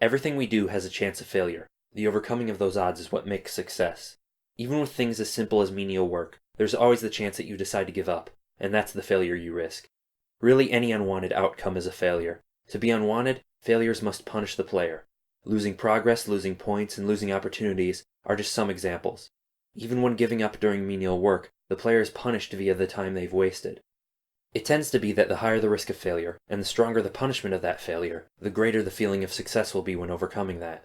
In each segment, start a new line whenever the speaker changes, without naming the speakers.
Everything we do has a chance of failure. The overcoming of those odds is what makes success. Even with things as simple as menial work, there's always the chance that you decide to give up, and that's the failure you risk. Really, any unwanted outcome is a failure. To be unwanted, failures must punish the player. Losing progress, losing points, and losing opportunities are just some examples. Even when giving up during menial work, the player is punished via the time they've wasted. It tends to be that the higher the risk of failure, and the stronger the punishment of that failure, the greater the feeling of success will be when overcoming that.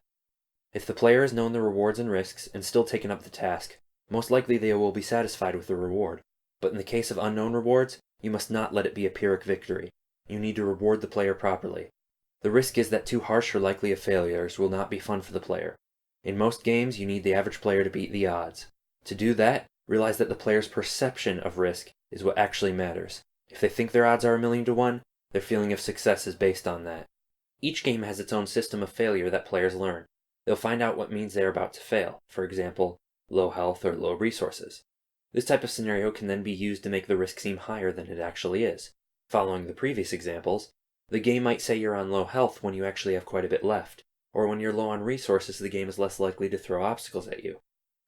If the player has known the rewards and risks and still taken up the task, most likely they will be satisfied with the reward. But in the case of unknown rewards, you must not let it be a Pyrrhic victory. You need to reward the player properly. The risk is that too harsh or likely of failures will not be fun for the player. In most games, you need the average player to beat the odds. To do that, realize that the player's perception of risk is what actually matters. If they think their odds are 1,000,000 to 1, their feeling of success is based on that. Each game has its own system of failure that players learn. They'll find out what means they are about to fail, for example, low health or low resources. This type of scenario can then be used to make the risk seem higher than it actually is. Following the previous examples, the game might say you're on low health when you actually have quite a bit left, or when you're low on resources the game is less likely to throw obstacles at you,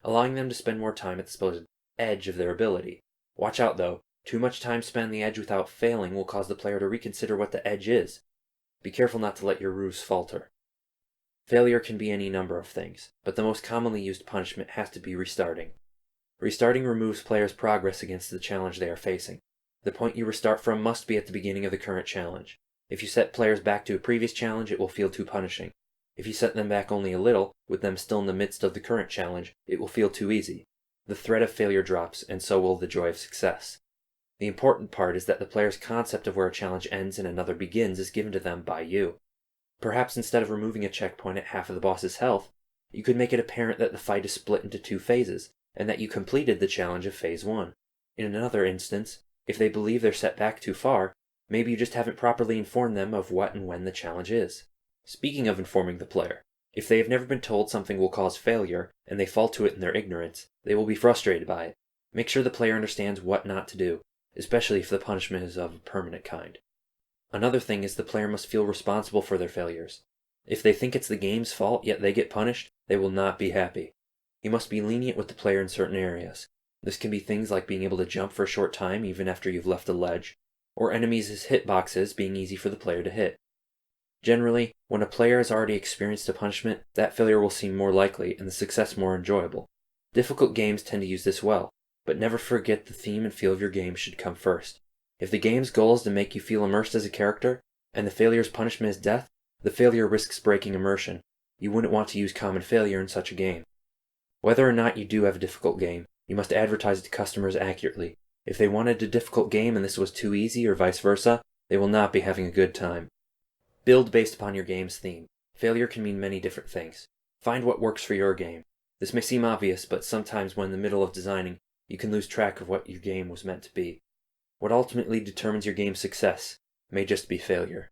allowing them to spend more time at the supposed edge of their ability. Watch out though, too much time spent on the edge without failing will cause the player to reconsider what the edge is. Be careful not to let your ruse falter. Failure can be any number of things, but the most commonly used punishment has to be restarting. Restarting removes players' progress against the challenge they are facing. The point you restart from must be at the beginning of the current challenge. If you set players back to a previous challenge, it will feel too punishing. If you set them back only a little, with them still in the midst of the current challenge, it will feel too easy. The threat of failure drops, and so will the joy of success. The important part is that the player's concept of where a challenge ends and another begins is given to them by you. Perhaps instead of removing a checkpoint at half of the boss's health, you could make it apparent that the fight is split into 2 phases, and that you completed the challenge of Phase 1. In another instance, if they believe they're set back too far, maybe you just haven't properly informed them of what and when the challenge is. Speaking of informing the player, if they have never been told something will cause failure, and they fall to it in their ignorance, they will be frustrated by it. Make sure the player understands what not to do, especially if the punishment is of a permanent kind. Another thing is the player must feel responsible for their failures. If they think it's the game's fault yet they get punished, they will not be happy. You must be lenient with the player in certain areas. This can be things like being able to jump for a short time even after you've left a ledge, or enemies' hitboxes being easy for the player to hit. Generally, when a player has already experienced a punishment, that failure will seem more likely and the success more enjoyable. Difficult games tend to use this well, but never forget the theme and feel of your game should come first. If the game's goal is to make you feel immersed as a character, and the failure's punishment is death, the failure risks breaking immersion. You wouldn't want to use common failure in such a game. Whether or not you do have a difficult game, you must advertise it to customers accurately. If they wanted a difficult game and this was too easy or vice versa, they will not be having a good time. Build based upon your game's theme. Failure can mean many different things. Find what works for your game. This may seem obvious, but sometimes when in the middle of designing, you can lose track of what your game was meant to be. What ultimately determines your game's success may just be failure.